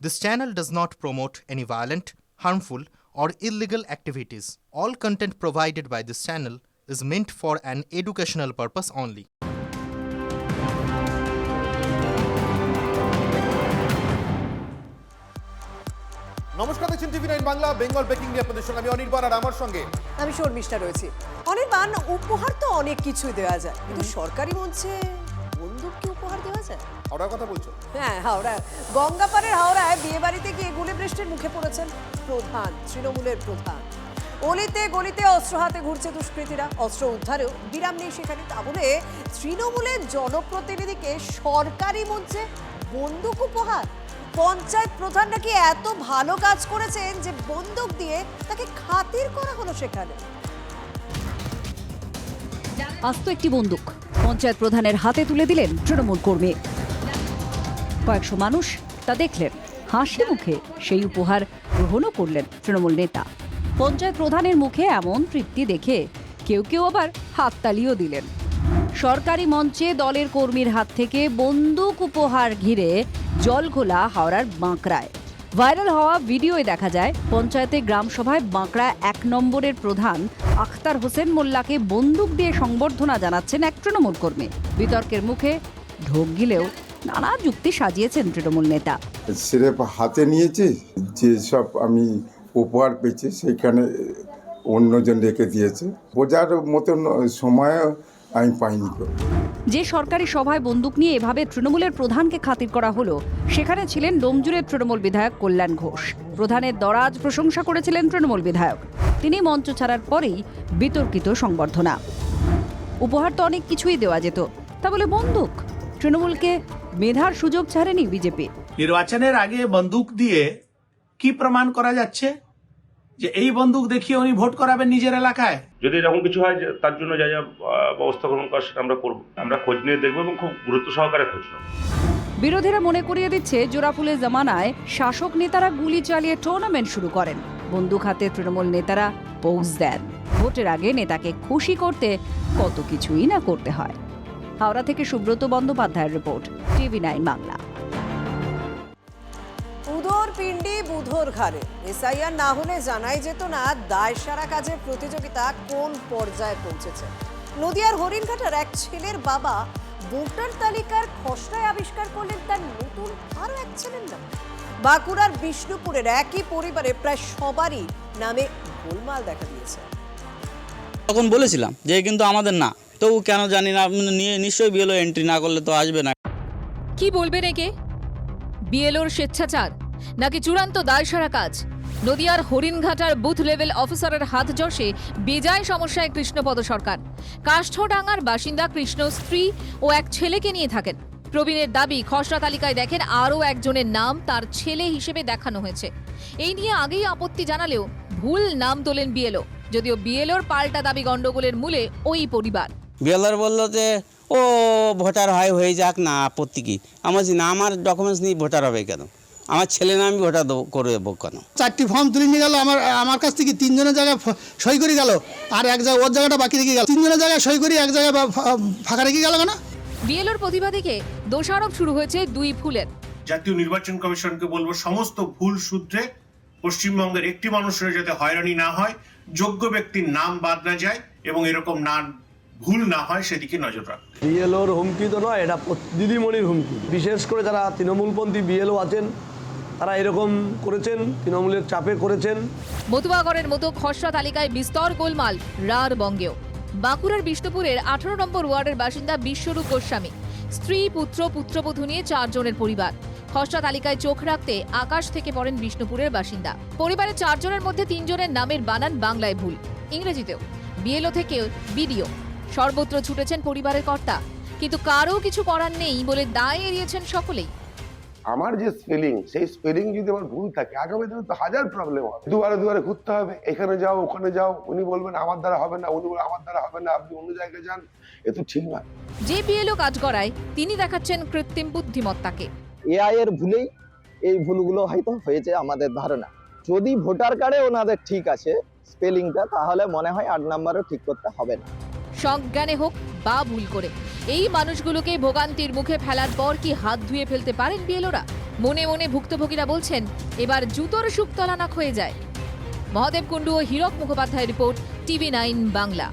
This channel does not promote any violent, harmful, or illegal activities. All content provided by this channel is meant for an educational purpose only. নমস্কার, দেখছেন টিভি9 Bangla. Bengal breaking নিয়ে আপনাদের সঙ্গে আমি অনির্বাণ, আর আমার সঙ্গে আমি শর্মিষ্ঠা রয়েছি। অনির্বাণ, উপহার তো অনেক কিছুই দেওয়া যায়, কিন্তু সরকারি মঞ্চে বন্দুক কি উপহার দেওয়া যায়? হাওড়ার কথা বলছো? হ্যাঁ, হাওড়া গঙ্গাপাড়ের হাওড়ায় বিয়ে বাড়িতে গিয়ে গুলি বৃষ্টির মুখে পড়েছেন প্রধান, তৃণমূলের প্রধান। অলিতে গলিতে অস্ত্র হাতে ঘুরছে দুষ্কৃতীরা, অস্ত্র উদ্ধারেও বিরাম নেই সেখানে। তা বলে তৃণমূলের জনপ্রতিনিধিকে সরকারি মঞ্চে বন্দুক উপহার? পঞ্চায়েত প্রধান নাকি এত ভালো কাজ করেছেন যে বন্দুক দিয়ে তাকে খাতির করা হলো সেখানে। আস্ত একটি বন্দুক পঞ্চায়েত প্রধানের হাতে তুলে দিলেন তৃণমূল কর্মী। কয়েকশো মানুষ তা দেখলেন, হাসি মুখে সেই উপহার গ্রহণও করলেন তৃণমূল নেতা। পঞ্চায়েত প্রধানের মুখে এমন তৃপ্তি দেখে কেউ কেউ আবার হাততালিও দিলেন। সরকারি মঞ্চে দলের কর্মীর হাত থেকে বন্দুক উপহার ঘিরে জলঘোলা হাওড়ার বাঁকড়ায়। ভাইরাল হওয়া ভিডিওয় দেখা যায় পঞ্চায়েতে গ্রামসভায় বাঁকড়া ১ নম্বরের প্রধান আখতার হোসেন মোল্লাকে বন্দুক দিয়ে সংবর্ধনা জানাচ্ছেন এক তৃণমূল কর্মী। বিতর্কের মুখে ঢোক গিলেও নানা যুক্তি সাজিয়েছেন তৃণমূল নেতা। সিরেপ হাতে নিয়েছি, যেসব আমি উপহার পেয়েছি সেখানে অন্যজন রেখে দিয়েছে, বোঝার মতন সময় আমি পাইনি। যে সরকারি সভায় বন্দুক নিয়ে এভাবে তৃণমূলের প্রধানকে খাতির করা হলো, সেখানে ছিলেন ডোমজুরের তৃণমূল বিধায়ক কল্যাণ ঘোষ। প্রধানের দরাজ প্রশংসা করেছিলেন তৃণমূল বিধায়ক। তিনি মঞ্চ ছাড়ার পরেই বিতর্কিত সংবর্ধনা। উপহার তো অনেক কিছুই দেওয়া যেত, তা বলে বন্দুক? তৃণমূলকে মেধার সুযোগ ছাড়েনি বিজেপি। নির্বাচনের আগে বন্দুক দিয়ে কি প্রমাণ করা যাচ্ছে যে এই বন্দুক দেখিয়ে উনি ভোট করাবেন নিজের এলাকায়? যদি এরকম কিছু হয়, তার জন্য যা যা ব্যবস্থা গ্রহণ করা সেটা আমরা করব। আমরা খোঁজ নিয়ে দেখবো এবং খুব গুরুত্ব সহকারে খোঁজ নেব। বিরোধীরা মনে করিয়ে দিচ্ছে জোড়াফুলের জামানায় শাসক নেতারা গুলি চালিয়ে টুর্নামেন্ট শুরু করেন, বন্দুক হাতে তৃণমূল নেতারা পোজ দেন। ভোটের আগে নেতাকে খুশি করতে কত কিছুই না করতে হয়। হাওড়া থেকে সুব্রত বন্দ্যোপাধ্যায়ের রিপোর্ট, টিভি9 বাংলা। উদর পিণ্ডি বুধর ঘাড়ে। এসআইআর না হলে জানাই যেত না দায় সারা কাজের প্রতিযোগিতা কোন পর্যায়ে পৌঁছেছে। নদিয়ার হরিণঘাটার এক ছেলের বাবা ভোটার তালিকার খসড়ায় আবিষ্কার করলেন তার নতুন আরো এক ছেলের নাম। বাঁকুড়ার বিষ্ণুপুরের একই পরিবারে প্রায় সবারই নামে গোলমাল দেখা দিয়েছে। তখন বলেছিলাম যে কিন্তু আমাদের না, তো কেন জানি না, নিয়ে নিশ্চয়ই বিএলও এন্ট্রি না করলে তো আসবে না। কি বলবেন একে? বিএলওর স্বেচ্ছাচার নাকি চূড়ান্ত দায়সারা কাজ? নদিয়ার হরিণঘাটার বুথ লেভেল অফিসারের হাত যশে বেজায় সমস্যায় কৃষ্ণপদ সরকার। কাষ্ঠডাঙ্গার বাসিন্দা কৃষ্ণ স্ত্রী ও এক ছেলেকে নিয়ে থাকেন। প্রবীণের দাবি, খসড়া তালিকায় দেখেন আরও একজনের নাম তার ছেলে হিসেবে দেখানো হয়েছে। এই নিয়ে আগেই আপত্তি জানালেও ভুল নাম তোলেন বিএলও, যদিও বিএলওর পাল্টা দাবি গন্ডগোলের মূলে ওই পরিবার। বিএলওর বললো যে ও ভোটার হয়ে যাক না, আপত্তি কি? আমার না, আমার ডকুমেন্টস নিয়ে ভোটার হবে কেন? আমার ছেলে না, আমি ভোটার করে দেবো কেন? 4টি ফর্ম তুলে নিয়ে গেল আমার কাছ থেকে, 3 জনের জায়গায় সই করে গেল, আর এক জায়গায় ওর জায়গাটা বাকি রেখে গেল। 3 জনের জায়গায় সই করে এক জায়গায় ফাঁকা রেখে গেল কেন? বিএলওর প্রতিভা দেখে দোষারোপ শুরু হয়েছে দুই ফুলের। জাতীয় নির্বাচন কমিশনকে বলবো সমস্ত ভুল সূত্রে পশ্চিমবঙ্গের একটি মানুষের যাতে হয়রানি না হয়, যোগ্য ব্যক্তির নাম বাদ না যায় এবং এরকম নাম ভুল না হয় সেদিকে নজর রাখবে। বিএলওর হুমকি তো নয়, এটা দিদিমণির হুমকি। বিশেষ করে যারা তৃণমূলপন্থী বিএলও আছেন তারা এরকম করেছেন, তৃণমূলের চাপে করেছেন। মতুয়াগড়ের মতো খসড়া তালিকায় বিস্তর গোলমাল রার বঙ্গেও। বাঁকুড়ার বিষ্ণুপুরের 18 নম্বর ওয়ার্ডের বাসিন্দা বিশ্বরূপ গোস্বামী, স্ত্রী, পুত্র, পুত্রবধূ নিয়ে 4 জনের পরিবার। খসড়া তালিকায় চোখ রাখতে আকাশ থেকে পড়েন বিষ্ণুপুরের বাসিন্দা। পরিবারের 4 জনের মধ্যে 3 জনের নামের বানান বাংলায় ভুল, ইংরেজিতেও। বিএলও থেকে বিডিও, সর্বত্র ছুটেছেন পরিবারের কর্তা, কিন্তু কারও কিছু করার নেই বলে দায় এড়িয়েছেন সকলেই। আমার যে স্পেলিং, সেই স্পেলিং যদি আমার ভুল থাকে, আগামী দিনে তো হাজার প্রবলেম হবে। দুবারে দুবারে ঘুরতে হবে, এখানে যাও ওখানে যাও, উনি বলবেন আমার দ্বারা হবে না, উনি বলবেন আমার দ্বারা হবে না, আপনি অন্য জায়গায় যান, এ তো ঠিক নয়। যে বিএলও কাজ করায় তিনি দেখাচ্ছেন কৃত্রিম বুদ্ধিমত্তাকে। এআই এর ভুলেই এই ভুলগুলো হয়তো হয়েছে আমাদের ধারণা। যদি ভোটার কার্ডে ওনাদের ঠিক আছে স্পেলিংটা, তাহলে মনে হয় 8 নম্বরও ঠিক করতে হবে না। সজ্ঞানে হোক বা ভুল করে এই মানুষগুলোকে ভোগান্তির মুখে ফেলার পর কি হাত ধুয়ে ফেলতে পারেন বিএলওরা? মনে মনে ভুক্তভোগীরা বলছেন এবার জুতোর সুখ তলানা হয়ে যায়। মহাদেব কুণ্ডু ও Hirak Mukhopadhyay report, TV9 Bangla.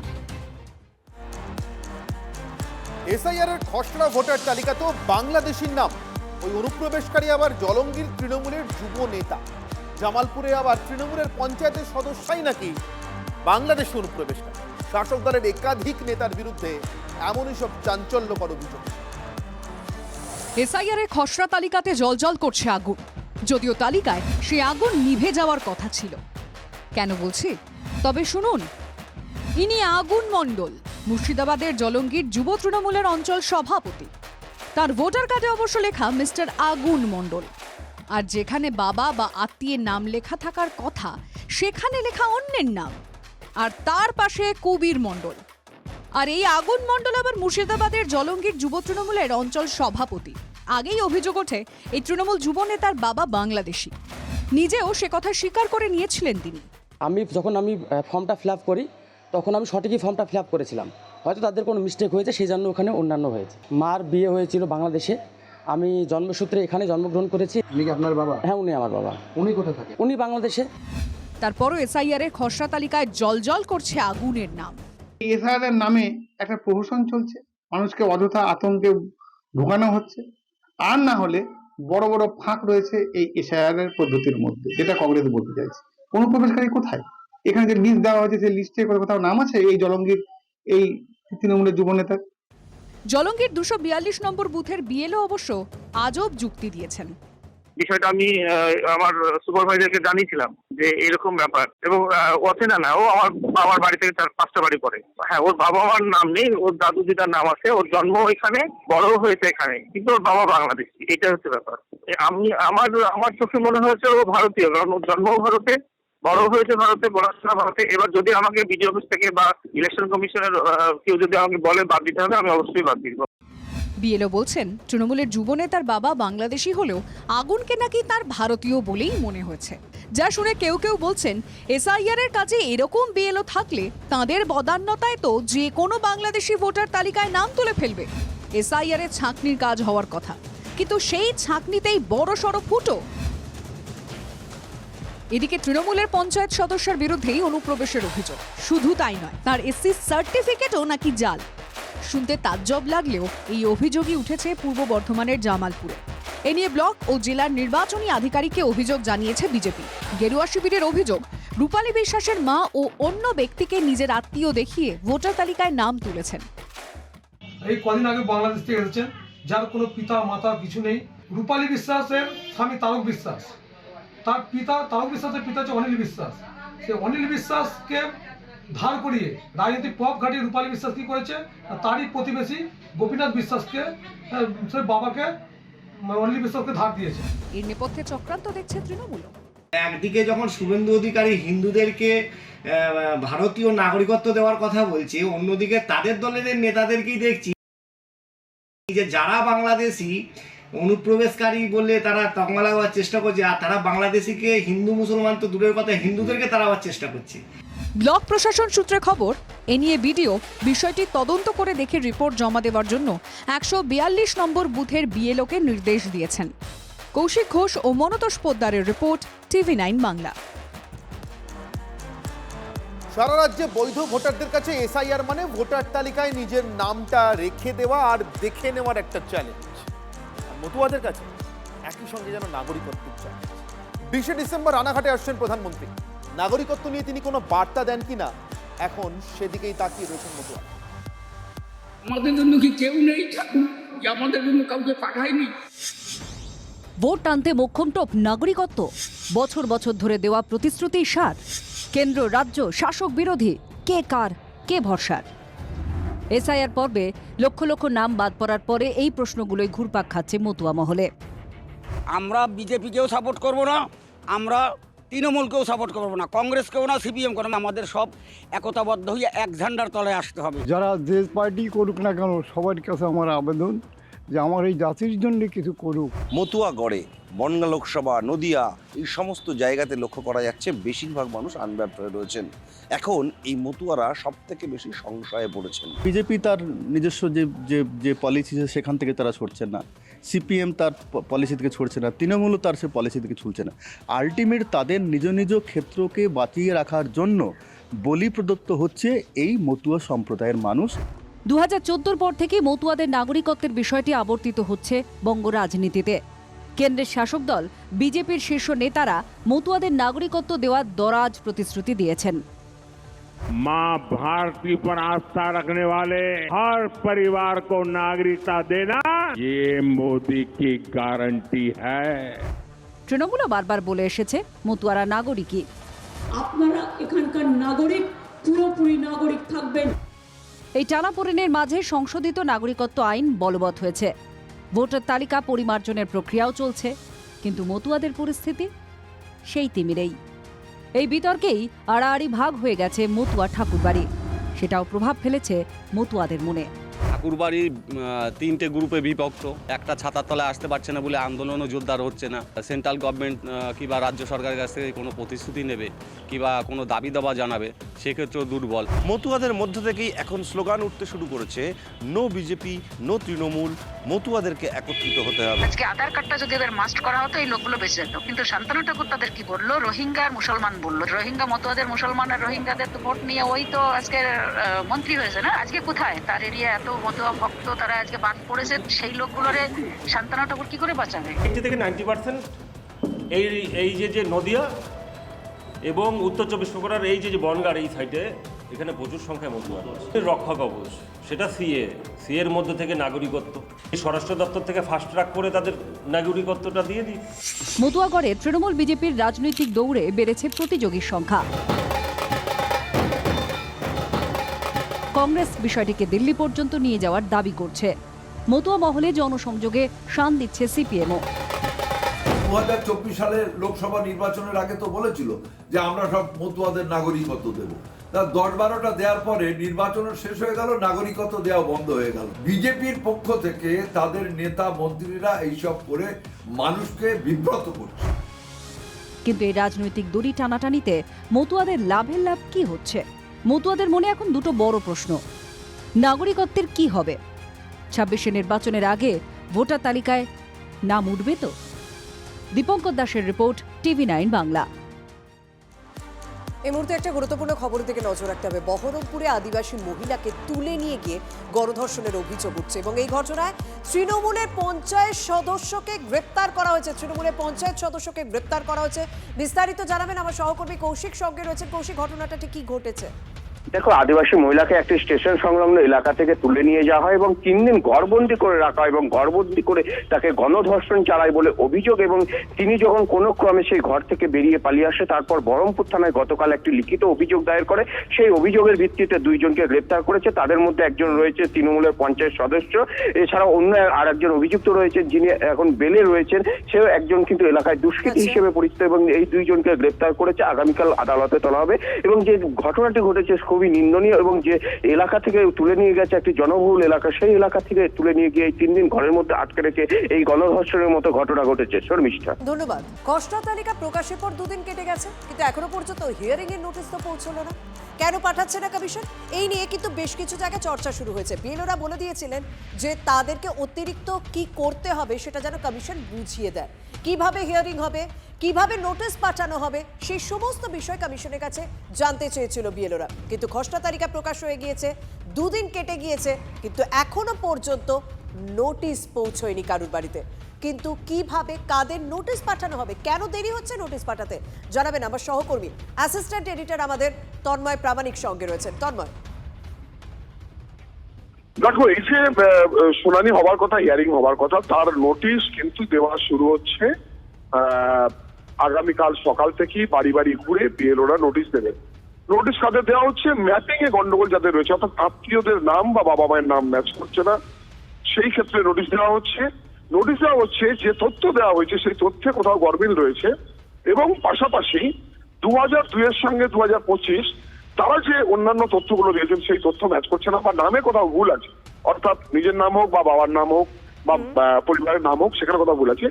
SIR এর খসড়া ভোটার তালিকা তো বাংলাদেশির নাম, ওই অনুপ্রবেশকারী আবার জলঙ্গির তৃণমূলের যুব নেতা। জামালপুরে আবার তৃণমূলের পঞ্চায়েতের সদস্যই নাকি বাংলাদেশি অনুপ্রবেশকারী। শাসক দলের একাধিক নেতার বিরুদ্ধে এমনই সব চাঞ্চল্যকর অভিযোগ। এসআইআর এর খসড়া তালিকাতে জ্বলজ্বল করছে আগুন, যদিও তালিকায় সে আগুন নিভে যাওয়ার কথা ছিল। কেন বলছি? তবে শুনুন। ইনি আগুন মণ্ডল, মুর্শিদাবাদের জলঙ্গির যুব তৃণমূলের অঞ্চল সভাপতি। তার ভোটার কার্ডে অবশ্য লেখা মিস্টার আগুন মণ্ডল, আর যেখানে বাবা বা আত্মীয়ের নাম লেখা থাকার কথা সেখানে লেখা অন্যের নাম, আর তার পাশে কবির মণ্ডল। আর এই আগুন মণ্ডল আবার মুর্শিদাবাদের জলঙ্গির যুব তৃণমূলের অঞ্চল সভাপতি। আগেই অভিযোগ ওঠে এই তৃণমূল যুব নেতার বাবা বাংলাদেশি। নিজেও সে কথা স্বীকার করে নিয়েছিলেন তিনি। যখন আমি ফর্মটা ফিল আপ করি তখন আমি সঠিকই ফর্মটা ফিল আপ করেছিলাম, হয়তো তাদের কোনো মিস্টেক হয়েছে সেই জন্য ওখানে অন্যান্য হয়েছে। মার বিয়ে হয়েছিল বাংলাদেশে, আমি জন্মসূত্রে এখানে জন্মগ্রহণ করেছি। উনি কি আপনার বাবা? হ্যাঁ, উনি আমার বাবা। উনি কোথায় থাকে? উনি বাংলাদেশে। তারপরও এসআইআর এর খসড়া তালিকায় জ্বলজ্বল করছে আগুনের নাম। এসআইআর এর নামে একটা প্রহসন চলছে, মানুষকে অযথা আতঙ্কে ঢোকানো হচ্ছে। আর না হলে বড় বড় ফাঁক রয়েছে এই এসআইআর এর পদ্ধতির মধ্যে, যেটা কংগ্রেস বলতে চাইছে। অনুপ্রবেশকারী কোথায়? এখানে যে লিস্ট দেওয়া হয়েছে সেই লিস্টে কোথাও নাম আছে এই জলঙ্গির এই তৃণমূলের যুব নেতার? জলঙ্গির 242 নম্বর বুথের বিএলও অবশ্য আজব যুক্তি দিয়েছেন। বিষয়টা আমি আমার সুপারভাইজারকে জানিয়েছিলাম যে এরকম ব্যাপার, এবং অচেনা না, ও আমার বাড়ি থেকে 4-5টা বাড়ি পরে। হ্যাঁ, ওর বাবা মার নাম নেই, ওর দাদু দিদার নাম আছে, ওর জন্ম এখানে, বড় হয়েছে এখানে, কিন্তু ওর বাবা বাংলাদেশি। এটা হচ্ছে ব্যাপার। আমার চোখে মনে হয়েছে ও ভারতীয়, কারণ ওর জন্ম ভারতে, বড় হয়েছে ভারতে, পড়াশোনা ভারতে। এবার যদি আমাকে বিডি অফিস থেকে বা ইলেকশন কমিশনের কেউ যদি আমাকে বলে বাদ দিতে হবে, আমি অবশ্যই বাদ দিব। বিএলও বলছেন তৃণমূলের যুব নেতার বাবা বাংলাদেশি হলেও আগুনকে নাকি তার ভারতীয় বলেই মনে হয়েছে। যা শুনে কেউ কেউ বলছেন এসআইআর এর কাজে এরকম বিএলও থাকলে তাদের বদান্যতায় তো যে কোনো বাংলাদেশি ভোটার তালিকায় নাম তুলে ফেলবে। এসআইআর এর ছাঁকনির কাজ হওয়ার কথা, কিন্তু সেই ছাঁকনিতেই বড় সড় ফুটো। এদিকে তৃণমূলের পঞ্চায়েত সদস্যের বিরুদ্ধেই অনুপ্রবেশের অভিযোগ। শুধু তাই নয়, তার এসসি সার্টিফিকেটও নাকি জাল। শুনতে তাজ্জব লাগলেও এই অভিযোগই উঠেছে পূর্ব বর্ধমানের জামালপুরে। এ নিয়ে ব্লক ও জেলার নির্বাচনী আধিকারিককে অভিযোগ জানিয়েছে বিজেপি। গেরুয়া শিবিরের অভিযোগ, রূপালী বিশ্বাসের মা ও অন্য ব্যক্তিকে নিজের আত্মীয় দেখিয়ে ভোটার তালিকায় নাম তুলেছেন। এই কদিন আগে বাংলাদেশ থেকে এসেছেন, যার কোনো পিতা মাতা কিছু নেই। রূপালী বিশ্বাসের স্বামী তারক বিশ্বাস, তার পিতা তারক বিশ্বাসের পিতা হচ্ছে অনিল বিশ্বাস। সে অনিল বিশ্বাসকে ধার করিয়ে রাজনীতি পপ ঘাটিয়ে রূপালী বিশ্বাস কি করেছে, তারই প্রতিবেশী গোপীনাথ বিশ্বাসকে সে বাবাকে অনিল বিশ্বাসকে ধার দিয়েছে। এর নেপথ্যে চক্রান্ত দেখছে তৃণমূল। একদিকে যখন শুভেন্দু অধিকারী হিন্দুদেরকে ভারতীয় নাগরিকত্ব দেওয়ার কথা বলছে, অন্যদিকে তাদের দলের নেতাদেরকেই দেখছি যে যারা বাংলাদেশি অনুপ্রবেশকারী বলে তারা তকমা লাগাবার চেষ্টা করছে, আর তারা বাংলাদেশিকে হিন্দু মুসলমান তো দূরের কথা, হিন্দুদেরকে তাড়াবার চেষ্টা করছে। ব্লক প্রশাসন সূত্রে খবর, এ নিয়ে বিডিও বিষয়টি তদন্ত করে দেখে রিপোর্ট জমা দেওয়ার জন্য 142 নম্বর বুথের বিএলওকে নির্দেশ দিয়েছেন। কৌশিক ঘোষ ও মনতোষ পোদ্দারের রিপোর্ট, TV9 বাংলা। সারা রাজ্যে বৈধ ভোটারদের কাছে এসআইআর মানে ভোটার তালিকায় নিজের নামটা রেখে দেওয়া আর দেখে নেওয়ার একটা চ্যালেঞ্জ। মতুয়াদের কাছে একই সঙ্গে যেন নাগরিকত্বের চ্যালেঞ্জ। 20 ডিসেম্বর রানাঘাটে আসছেন প্রধানমন্ত্রী। নাগরিকত্ব নিয়ে তিনি কোনো বার্তা দেন কিনা এখন সেদিকেই তাকিয়ে রয়েছেন মতুয়া। আমাদের জন্য কি কেউ নেই ঠাকুর, আমাদের জন্য কাউকে পাঠায়নি? ভোট টানতে মোক্ষম টোপ নাগরিকত্ব, বছর বছর ধরে দেওয়া প্রতিশ্রুতি সার। কেন্দ্র রাজ্য শাসক বিরোধী, কে কার, কে ভরসার? এসআইআর পর্বে লক্ষ লক্ষ নাম বাদ পড়ার পরে এই প্রশ্নগুলোই ঘুরপাক খাচ্ছে মতুয়া মহলে। আমরা বিজেপিকেও সাপোর্ট করব না, আমরা তৃণমূলকেও সাপোর্ট করবো না, কংগ্রেসকেও না, সিপিএম করবো না। আমাদের সব একতাবদ্ধ হয়ে এক ঝান্ডার তলায় আসতে হবে। যারা যে পার্টি করুক না কেন, সবার কাছে আমার আবেদন যে আমার এই জাতির জন্য কিছু করুক। মতুয়া গড়ে, বনগাঁ লোকসভা, নদিয়া, এই সমস্ত জায়গাতে লক্ষ্য করা যাচ্ছে বেশিরভাগ মানুষ আনব্যাপ্ট হয়ে রয়েছেন। এখন এই মতুয়ারা সব থেকে বেশি সংশয়ে পড়েছেন। বিজেপি তার নিজস্ব যে পলিসি সেখান থেকে তারা সরছেন না। সিপিএম তার পলিসি থেকে ছুটছে না, তৃণমূলও তার সে পলিসি থেকে ছুটছে না। আলটিমেট তাদের নিজ নিজ ক্ষেত্রকে বাঁচিয়ে রাখার জন্য বলি প্রদত্ত হচ্ছে এই মতুয়া সম্প্রদায়ের মানুষ। 2014 পর থেকে মতুয়াদের নাগরিকত্বের বিষয়টি আবর্তিত হচ্ছে বঙ্গ রাজনীতিতে। কেন্দ্রের শাসক দল বিজেপির শীর্ষ নেতারা মতুয়াদের নাগরিকত্ব দেওয়ার দরাজ প্রতিশ্রুতি দিয়েছেন। माँ भारती पर आस्था रखने वाले हर परिवार को नागरिकता देना ये मोदी की गारंटी है। তৃণমূল বারবার বলে এসেছে মতুয়ারা নাগরিকই। আপনারা এখানকার নাগরিক, পুরোপুরি নাগরিক থাকবেন। এই টানাপোড়েনের মাঝে সংশোধিত নাগরিকত্ব আইন বলবৎ হয়েছে। ভোটার তালিকা পরিমার্জনের প্রক্রিয়াও চলছে, কিন্তু মতুয়াদের পরিস্থিতি সেই তিমিরেই। এই বিতর্কেই আড়াআড়ি ভাগ হয়ে গেছে মতুয়া ঠাকুরবাড়ি, সেটাও প্রভাব ফেলেছে মতুয়াদের মনে। ঠাকুরবাড়ি 3টে গ্রুপে বিভক্ত, একটা ছাতার তলায় আসতে পারছে না বলে আন্দোলনও জোরদার হচ্ছে না। সেন্ট্রাল গভর্নমেন্ট কিংবা রাজ্য সরকারের কাছ থেকে কোনো প্রতিশ্রুতি নেবে কিংবা কোনো দাবি দাবা জানাবে, সেক্ষেত্রেও দুর্বল। মতুয়াদের মধ্য থেকেই এখন স্লোগান উঠতে শুরু করেছে, নো বিজেপি, নো তৃণমূল, মতুয়াদেরকে একত্রিত হতে হবে। আজকে আধার কার্ডটা যদি এদের মাস্ট করা হতো এই লোকগুলো বেঁচে যেত, কিন্তু শান্তনু ঠাকুর তাদের কি বললো, রোহিঙ্গা আর মুসলমান বললো। রোহিঙ্গা মতুয়াদের, মুসলমান আর রোহিঙ্গাদের তো ভোট নিয়ে ওই তো আজকে মন্ত্রী হয়েছে না। আজকে কোথায় তার এরিয়া এত মতুয়া ভক্ত, তারা আজকে বাদ পড়েছে, সেই লোকগুলোরে শান্তনু ঠাকুর কি করে বাঁচাবে? 80 থেকে 90% এই যে নদিয়া এবং উত্তর 24 পরগনার এই যে বনগাঁ এই সাইডে, এখানে প্রচুর সংখ্যায় মতুয়া আছে। রক্ষা কবচ সেটা সিএ এর মধ্যে থেকে নাগরিকত্ব, স্বরাষ্ট্র দপ্তর থেকে ফাস্ট ট্র্যাক করে তাদের নাগরিকত্বটা দিয়ে দিই। মতুয়াগড়ে তৃণমূল বিজেপির রাজনৈতিক দৌড়ে বেড়েছে প্রতিযোগীর সংখ্যা। কংগ্রেস বিষয়টিকে দিল্লি পর্যন্ত নিয়ে যাওয়ার দাবি করছে। মতুয়া মহলে জনসংযোগে শান দিচ্ছে সিপিএমও। 2024 সালের লোকসভা নির্বাচনের আগে তো বলেছিল যে আমরা সব মতুয়াদের নাগরিকত্ব দেব। 10-12টা দেওয়ার পরে নির্বাচনের শেষ হয়ে গেল, নাগরিকত্ব দেওয়া বন্ধ হয়ে গেল। বিজেপির পক্ষ থেকে তাদের নেতা মন্ত্রীরা এইসব করে মানুষকে বিব্রত করছে। কিন্তু এই রাজনৈতিক দড়ি টানাটানিতে মতুয়াদের লাভের লাভ কি হচ্ছে? মতুয়াদের মনে এখন দুটো বড় প্রশ্ন। নাগরিকত্বের কি হবে? 26 নির্বাচনের আগে ভোটার তালিকায় নাম উঠবে তো? দীপঙ্কর দাসের রিপোর্ট, TV9 বাংলা। এই মুহূর্তে একটা গুরুত্বপূর্ণ খবরের দিকে নজর রাখতে হবে। বহরমপুরে আদিবাসী মহিলাকে তুলে নিয়ে গিয়ে গণধর্ষণের অভিযোগ উঠছে এবং এই ঘটনায় তৃণমূলের পঞ্চায়েত সদস্যকে গ্রেপ্তার করা হয়েছে। তৃণমূলের পঞ্চায়েত সদস্যকে গ্রেপ্তার করা হয়েছে। বিস্তারিত জানাবেন আমার সহকর্মী কৌশিক সঙ্গে রয়েছে। কৌশিক, ঘটনাটা ঠিক কি ঘটেছে? দেখো, আদিবাসী মহিলাকে একটি স্টেশন সংলগ্ন এলাকা থেকে তুলে নিয়ে যাওয়া হয় এবং 3 দিন ঘরবন্দি করে রাখা হয় এবং ঘরবন্দি করে তাকে গণধর্ষণ চালায় বলে অভিযোগ। এবং তিনি যখন কোনো ক্রমে সেই ঘর থেকে বেরিয়ে পালিয়ে আসে, তারপর বহরমপুর থানায় গতকাল একটি লিখিত অভিযোগ দায়ের করে। সেই অভিযোগের ভিত্তিতে 2 জনকে গ্রেপ্তার করেছে। তাদের মধ্যে একজন রয়েছে তৃণমূলের পঞ্চায়েত সদস্য, এছাড়াও অন্য আর একজন অভিযুক্ত রয়েছেন যিনি এখন বেলে রয়েছেন, সেও একজন কিন্তু এলাকায় দুষ্কৃতী হিসেবে পরিচিত। এবং এই 2 জনকে গ্রেপ্তার করেছে, আগামীকাল আদালতে তোলা হবে। এবং যে ঘটনাটি ঘটেছে খুবই নিন্দনীয় এবং যে এলাকা থেকে তুলে নিয়ে গেছে একটি জনবহুল এলাকা, সেই এলাকা থেকে তুলে নিয়ে গিয়ে 3 দিন ঘরের মধ্যে আটকে রেখে এই গণধর্ষণের মতো ঘটনা ঘটেছে। শর্মিষ্ঠা, ধন্যবাদ। খসড়া তালিকা প্রকাশের পর 2 দিন কেটে গেছে, কিন্তু এখনো পর্যন্ত হিয়ারিং এর নোটিশ তো পৌঁছলো না। কেন পাঠাচ্ছে না কমিশন? এই নিয়ে কিন্তু বেশ কিছু জায়গায় চর্চা শুরু হয়েছে। বিএলওরা বলে দিয়েছিলেন যে তাদেরকে অতিরিক্ত কি করতে হবে সেটা যেন কমিশন বুঝিয়ে দেয়। কিভাবে হিয়ারিং হবে, কিভাবে নোটিশ পাঠানো হবে, সেই সমস্ত বিষয় কমিশনের কাছে জানতে চেয়েছিল বিএলওরা। কিন্তু খসড়া তালিকা প্রকাশ হয়ে গিয়েছে, 2 দিন কেটে গিয়েছে, কিন্তু এখনো পর্যন্ত নোটিশ পৌঁছয়নি কারুর বাড়িতে। কিন্তু কিভাবে, কাদের নোটিশ পাঠানো হবে, কেন দেরি হচ্ছে নোটিশ পাঠাতে, জানাবেন আমার সহকর্মী অ্যাসিস্ট্যান্ট এডিটর আমাদের তন্ময় প্রামাণিক সঙ্গে রয়েছেন। তন্ময়, দেখো, এই যে শুনানি হবার কথা, হিয়ারিং হবার কথা, তার নোটিশ কিন্তু দেওয়া শুরু হচ্ছে আগামীকাল সকাল থেকেই। বাড়ি বাড়ি ঘুরে বিএলওরা নোটিশ দেবেন। নোটিশ কাদের দেওয়া হচ্ছে? ম্যাপিং এ গন্ডগোল যাদের রয়েছে, অর্থাৎ আত্মীয়দের নাম বা বাবা মায়ের নাম ম্যাচ করছে না, সেই ক্ষেত্রে নোটিশ দেওয়া হচ্ছে। নোটিশ দেওয়া হচ্ছে যে তথ্য দেওয়া হয়েছে সেই তথ্যে কোথাও গরমিল রয়েছে এবং পাশাপাশি 2002 এর সঙ্গে 2025 তারা যে অন্যান্য তথ্যগুলো দিয়েছেন সেই তথ্য ম্যাচ করছে না বা নামে কোথাও ভুল আছে, অর্থাৎ নিজের নাম হোক বা বাবার নাম হোক বা পরিবারের নাম হোক, সেখানে কোথাও ভুল আছে।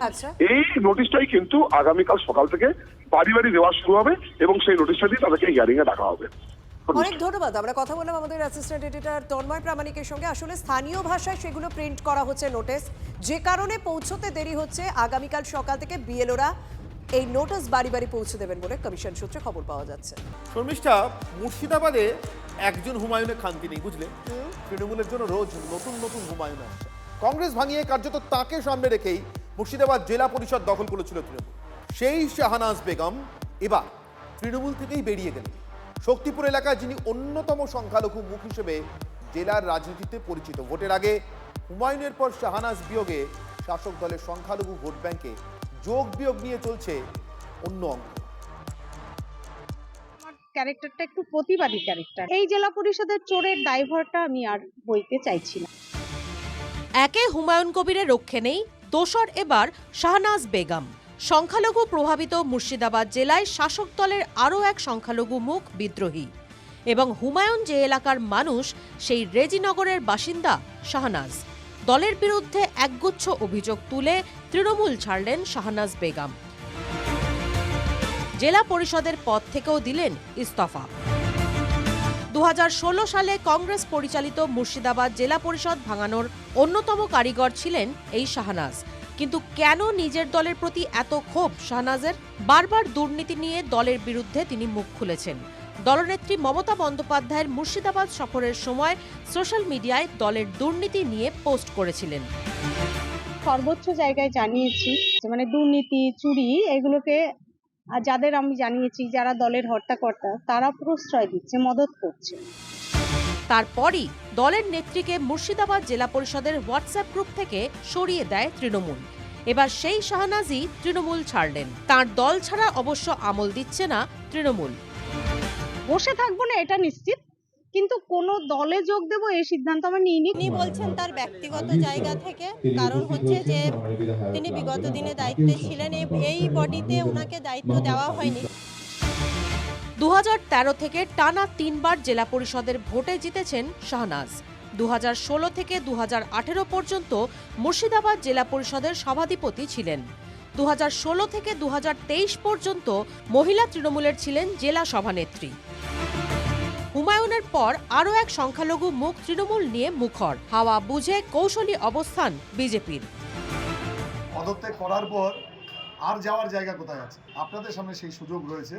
এই নোটিশটাই কিন্তু আগামীকাল সকাল থেকে বাড়ি বাড়ি দেওয়া শুরু হবে এবং সেই নোটিশটা দিয়ে তাদেরকে হিয়ারিং এ ডাকা হবে। অনেক ধন্যবাদ। আমরা কথা বললাম আমাদের অ্যাসিস্ট্যান্ট এডিটর তন্ময় প্রামাণিকের সঙ্গে। আসলে স্থানীয় ভাষায় সেগুলো প্রিন্ট করা হচ্ছে নোটিশ, যে কারণে পৌঁছতে দেরি হচ্ছে। আগামীকাল সকাল থেকে বিএলওরা এই নোটিশ বাড়ি বাড়ি পৌঁছে দেবেন বলে কমিশন সূত্রে খবর পাওয়া যাচ্ছে। শর্মিষ্ঠা, মুর্শিদাবাদে একজন হুমায়ুনের খান্তি নেই, বুঝলে? তৃণমূলের জন্য রোজ নতুন নতুন হুমায়ুন আসছে। কংগ্রেস ভাঙিয়ে কার্যত তাকে সামনে রেখেই মুর্শিদাবাদ জেলা পরিষদ দখল করেছিল তৃণমূল। সেই শাহনাজ বেগম এবার তৃণমূল থেকেই বেরিয়ে গেলেন। শক্তিপুর এলাকায় যিনি অন্যতম সংখ্যালঘু মুখ হিসেবে জেলার রাজনীতিতে পরিচিত। ভোটের আগে হুমায়ুনের পর শাহনাজ বিয়োগে শাসক দলের সংখ্যালঘু ভোট ব্যাংকে যোগ বিয়োগ নিয়ে চলছে অন্য অঙ্ক। ক্যারেক্টারটা একটু প্রতিবাদী ক্যারেক্টার। এই জেলা পরিষদের চোরের ড্রাইভারটা আমি আর বইতে চাইছি না। একে হুমায়ুন কবিরের রক্ষে নেই, দোসর এবার শাহনাজ বেগম। সংখ্যালঘু প্রভাবিত মুর্শিদাবাদ জেলায় শাসক দলের আরও এক সংখ্যালঘু মুখ বিদ্রোহী, এবং হুমায়ুন যে এলাকার মানুষ সেই রেজিনগরের বাসিন্দা শাহনাজ। দলের বিরুদ্ধে একগুচ্ছ অভিযোগ তুলে তৃণমূল ছাড়লেন শাহনাজ বেগম। জেলা পরিষদের পদ থেকেও দিলেন ইস্তফা। 2016 সালে কংগ্রেস পরিচালিত মুর্শিদাবাদ জেলা পরিষদ ভাঙানোর অন্যতম কারিগর ছিলেন এই শাহনাজ। কিন্তু কেন নিজের দলের প্রতি এত ক্ষোভ শাহনাজের? বারবার দুর্নীতি নিয়ে দলের বিরুদ্ধে তিনি মুখ খুলেছেন। দলনেত্রী মমতা বন্দ্যোপাধ্যায়ের মুর্শিদাবাদ সফরের সময় সোশ্যাল মিডিয়ায় দলের দুর্নীতি নিয়ে পোস্ট করেছিলেন। সর্বোচ্চ জায়গায় জানিয়েছি, মানে দুর্নীতি, চুরি, এগুলোকে যাদের আমি জানিয়েছি, যারা দলের হর্তাকর্তা, তারা প্রশ্রয় দিচ্ছে, মদত করছে। তারপরই দলের নেত্রীকে মুর্শিদাবাদ জেলা পরিষদের হোয়াটসঅ্যাপ গ্রুপ থেকে সরিয়ে দেয় তৃণমূল। এবার সেই শাহনাজই তৃণমূল ছাড়লেন। তার দল ছাড়া অবশ্য আমল দিচ্ছে না তৃণমূল। বসে থাকবো না এটা নিশ্চিত, কিন্তু কোন দলে যোগ দেব এই সিদ্ধান্ত আমি নিইনি। তিনি বলছেন তার ব্যক্তিগত জায়গা থেকে, কারণ হচ্ছে যে তিনি বিগত দিনে দায়িত্বে ছিলেন, এই বডিতে ওনাকে দায়িত্ব দেওয়া হয়নি। 2013 থেকে টানা 3 বার জেলা পরিষদের ভোটে জিতেছেন শাহনাজ। 2016 থেকে 2018 পর্যন্ত মুর্শিদাবাদ জেলা পরিষদের সভাধিপতি ছিলেন। 2016 থেকে 2023 পর্যন্ত মহিলা তৃণমূলের ছিলেন জেলা সভানেত্রী। হুমায়ুনের পর আরও এক সংখ্যালঘু মুখ তৃণমূল নিয়ে মুখর। হাওয়া বুঝে কৌশলী অবস্থান বিজেপির। পদত্যাগ করার পর আর যাওয়ার জায়গা কোথায় আছে? আপনাদের সামনে সেই সুযোগ রয়েছে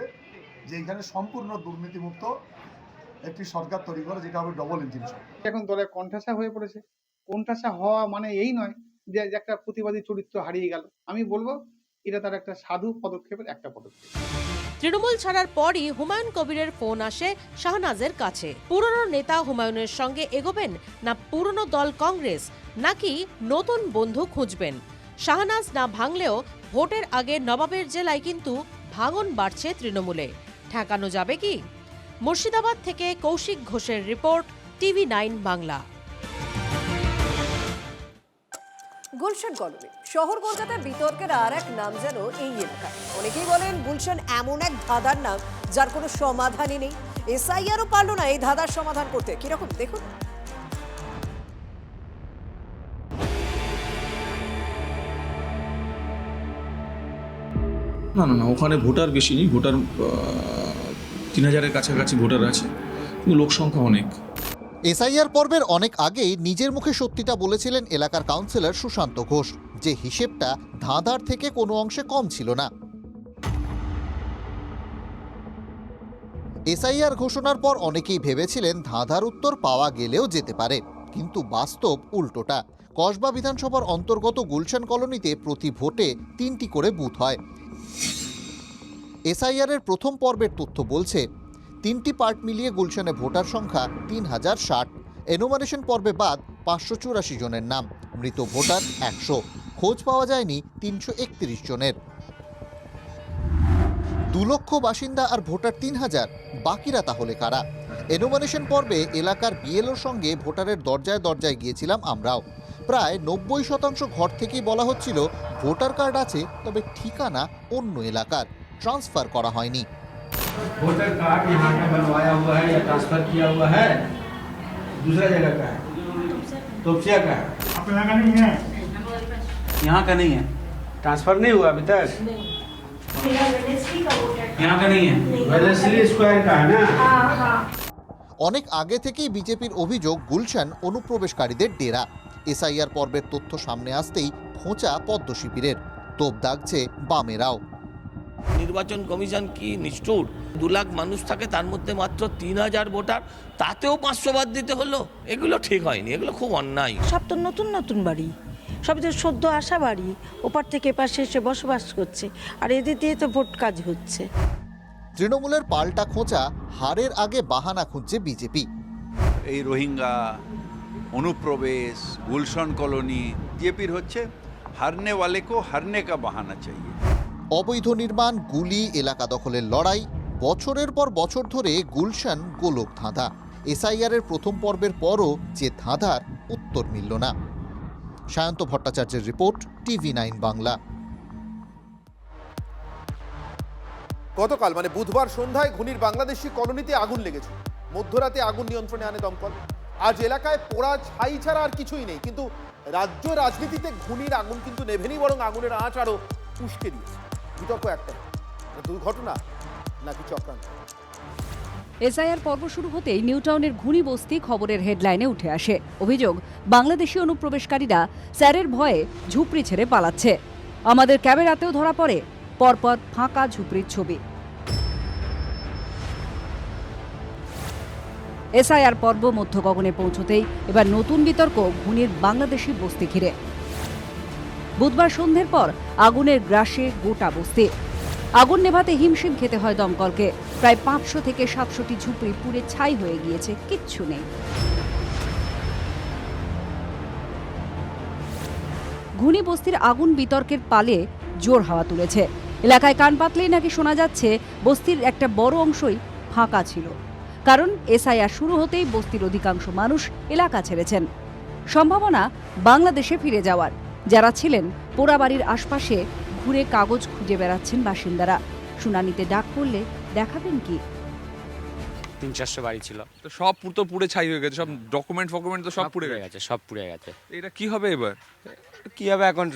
যে এখানে সম্পূর্ণ দুর্নীতিমুক্ত একটি সরকার তৈরি করে, যেটা হবে ডবল ইঞ্জিন সরকার। এখন দলের কণ্ঠাসা হয়ে পড়েছে। কণ্ঠাসা হওয়া মানে এই নয় যে একটা প্রতিবাদী চরিত্র হারিয়ে গেল। আমি বলবো এটা তার একটা সাধু পদক্ষেপের একটা পদক্ষেপ। তৃণমূল ছাড়ার পরই হুমায়ুন কবিরের ফোন আসে শাহনাজের কাছে। পুরনো নেতা হুমায়ুনের সঙ্গে এগোবেন, না পুরনো দল কংগ্রেস, নাকি নতুন বন্ধু খুঁজবেন? শাহনাজ না ভাঙলেও ভোটের আগে নবাবের জেলায় কিন্তু ভাঙন বাড়ছে তৃণমূলে। ঠেকানো যাবে কি? মুর্শিদাবাদ থেকে কৌশিক ঘোষের report, TV9 Bangla. Gulshan colony শহর কলকাতার বিতর্কের আর এক নাম যেন এই এলাকা। অনেকেই বলেন গুলশান এমন এক ধাঁধার নাম যার কোনো সমাধানই নেই। এসআইআরও পারল না এই ধাঁধার সমাধান করতে। কিরকম দেখুন। না না না, ওখানে ভোটার বেশি নেই, ভোটার 3000-এর কাছাকাছি ভোটার আছে, কিন্তু লোক সংখ্যা অনেক। এসআইআর পর্বের অনেক আগেই নিজের মুখে সত্যিটা বলেছিলেন এলাকার কাউন্সিলর সুশান্ত ঘোষ, যে হিসেবটা ধাঁধার থেকে কোনো অংশে কম ছিল না। এসআইআর ঘোষণার পর অনেকেই ভেবেছিলেন ধাঁধার উত্তর পাওয়া গেলেও যেতে পারে, কিন্তু বাস্তব উল্টোটা। কসবা বিধানসভার অন্তর্গত গুলশান কলোনিতে প্রতি ভোটে 3টি করে বুথ হয়। এসআইআর এর প্রথম পর্বের তথ্য বলছে 3টি পার্ট মিলিয়ে গুলশানে ভোটার সংখ্যা 3060। এনুমারেশন পর্বে বাদ 584 জনের নাম, মৃত ভোটার 100, খোঁজ পাওয়া যায়নি 331 জনের। 2 লক্ষ বাসিন্দা আর ভোটার 3000, বাকিরা তাহলে কারা? এনুমারেশন পর্বে এলাকার বিএলওর সঙ্গে ভোটারের দরজায় দরজায় গিয়েছিলাম আমরাও। প্রায় 90% ঘর থেকেই বলা হচ্ছিল ভোটার কার্ড আছে, তবে ঠিকানা অন্য এলাকার, ट्रांसफर करा হয়নি। वोटर कार्ड यहाँ का बनवाया हुआ है या ट्रांसफर किया हुआ है, दूसरा जगह का है, तोपसिया का है, आपके यहाँ का नहीं है, यहाँ का नहीं है, ट्रांसफर नहीं हुआ अभी तक, यहाँ का नहीं है, वेलेस्ली स्क्वायर का है ना। অনেক আগে থেকেই বিজেপির অভিযোগ গুলশান অনুপ্রবেশকারীদের ডেরা। এসআইআর পর্বের তথ্য সামনে আসতেই খোঁচা পদ্ম শিবিরের, তোপ দাগছে বামেরাও। নির্বাচন কমিশন কি নিষ্ঠুর! 2 লাখ মানুষ থাকে, তার মধ্যে মাত্র 3000 ভোটার, তাতেও 500 বাদ দিতে হলো। এগুলো ঠিক হয়নি, এগুলো খুব অন্যায়। সব তো নতুন নতুন বাড়ি, সব যে সদ্য আসা বাড়ি, ওপার থেকে এপাশে এসে বসবাস করছে, আর এদের দিয়ে তো ভোট কাজ হচ্ছে। তৃণমূলের পাল্টা খোঁচা, হারের আগে বাহানা খুঁজছে বিজেপি। এই রোহিঙ্গা, অনুপ্রবেশ, গুলশন কলোনি, বিজেপির হচ্ছে হারনে ওয়ালে কো হারনে কা বাহানা চাই। অবৈধ নির্মাণ, গুলি, এলাকা দখলের লড়াই, বছরের পর বছর ধরে গুলশান গোলক ধাঁধা। এসআইআরের প্রথম পর্বের পরও যে ধাঁধার উত্তর মিলল না। সায়ন্ত ভট্টাচার্যের রিপোর্ট, TV9 বাংলা। গতকাল মানে বুধবার সন্ধ্যায় ঘুনির বাংলাদেশি কলোনিতে আগুন লেগেছে। মধ্যরাতে আগুন নিয়ন্ত্রণে আনে দমকল। আজ এলাকায় পোড়া ছাই ছাড়া আর কিছুই নেই, কিন্তু রাজ্য রাজনীতিতে ঘুনির আগুন কিন্তু নেভেনি, বরং আগুনের আঁচ আরো উস্কে দিয়েছে। বিতর্ক একটা, দুর্ঘটনা নাকি চক্রান্ত। এসআইআর পর্ব শুরু হতেই নিউটাউনের ঘুনি বস্তি খবরের হেডলাইনে উঠে আসে। অভিযোগ, বাংলাদেশি অনুপ্রবেশকারীরা স্যারের ভয়ে ঝুপড়ি ছেড়ে পালাচ্ছে। আমাদের ক্যামেরাতেও ধরা পড়ে পরপর ফাঁকা ঝুপড়ির ছবি। এসআইআর পর্ব মধ্য গগনে পৌঁছতেই এবার নতুন বিতর্ক ঘুনির বাংলাদেশি বস্তি ঘিরে। বুধবার সন্ধ্যের পর আগুনের গ্রাসে গোটা বস্তি। আগুন নেভাতে হিমশিম খেতে হয় দমকলকে। প্রায় 500 থেকে 700টি ঝুপড়ি পুড়ে ছাই হয়ে গিয়েছে, কিচ্ছু নেই। ঘুনি বস্তির আগুন বিতর্কের পালে জোর হাওয়া তুলেছে। এলাকায় কান পাতলেই নাকি শোনা যাচ্ছে বস্তির একটা বড় অংশই ফাঁকা ছিল, কারণ এসআইআর শুরু হতেই বস্তির অধিকাংশ মানুষ এলাকা ছেড়েছেন। সম্ভাবনা বাংলাদেশে ফিরে যাওয়ার। যারা ছিলেন পোড়াবাড়ির আশপাশে ঘুরে কাগজ খুঁজে বেড়াচ্ছেন বাসিন্দারা। শুনানিতে ডাক পড়লে দেখাবেন কি? 300-400 বাড়ি ছিল, তো সব তো পুড়ে ছাই হয়ে গেছে, সব ডকুমেন্ট তো সব পুড়ে গেছে, সব পুড়ে গেছে। এটা কি হবে এবার? কি হবে এখন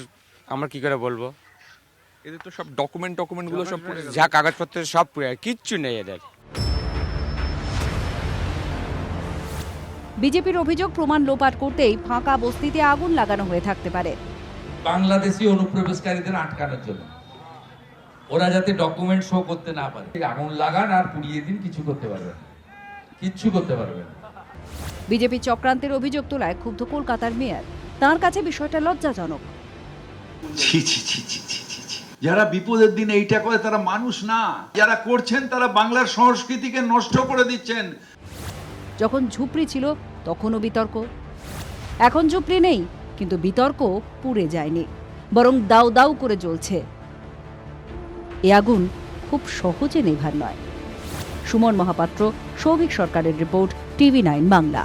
আমরা কি করে বলবো? এদের তো সব ডকুমেন্ট গুলো সব পুড়ে গেছে, যা কাগজপত্র সব পুড়ে গেছে, কিচ্ছু নেই এদের। বিজেপির অভিযোগ, প্রমাণ লোপাট করতেই ফাঁকা বস্তিতে আগুন লাগানো হয়ে থাকতে পারে। বাংলাদেশি অনুপ্রবেশকারীদের আটকানোর জন্য, ওরা যাতে ডকুমেন্ট শো করতে না পারে, আগুন লাগান আর পুড়িয়ে দিন, কিছু করতে পারবেন, কিচ্ছু করতে পারবেন। বিজেপি চক্রান্তের অভিযোগ তোলায় ক্ষুব্ধ কলকাতার মেয়র। তাঁর কাছে বিষয়টা লজ্জাজনক। যারা বিপদের দিনে এইটা করে তারা মানুষ না, যারা করছেন তারা বাংলার সংস্কৃতিকে নষ্ট করে দিচ্ছেন। যখন ঝুপড়ি ছিল তখনও বিতর্ক, এখন ঝুপড়ি নেই, কিন্তু বিতর্ক পুড়ে যায়নি, বরং দাউ দাউ করে জ্বলছে। এ আগুন খুব সহজে নেভার নয়। সুমন মহাপাত্র, সৌভিক সরকারের রিপোর্ট, TV9 বাংলা।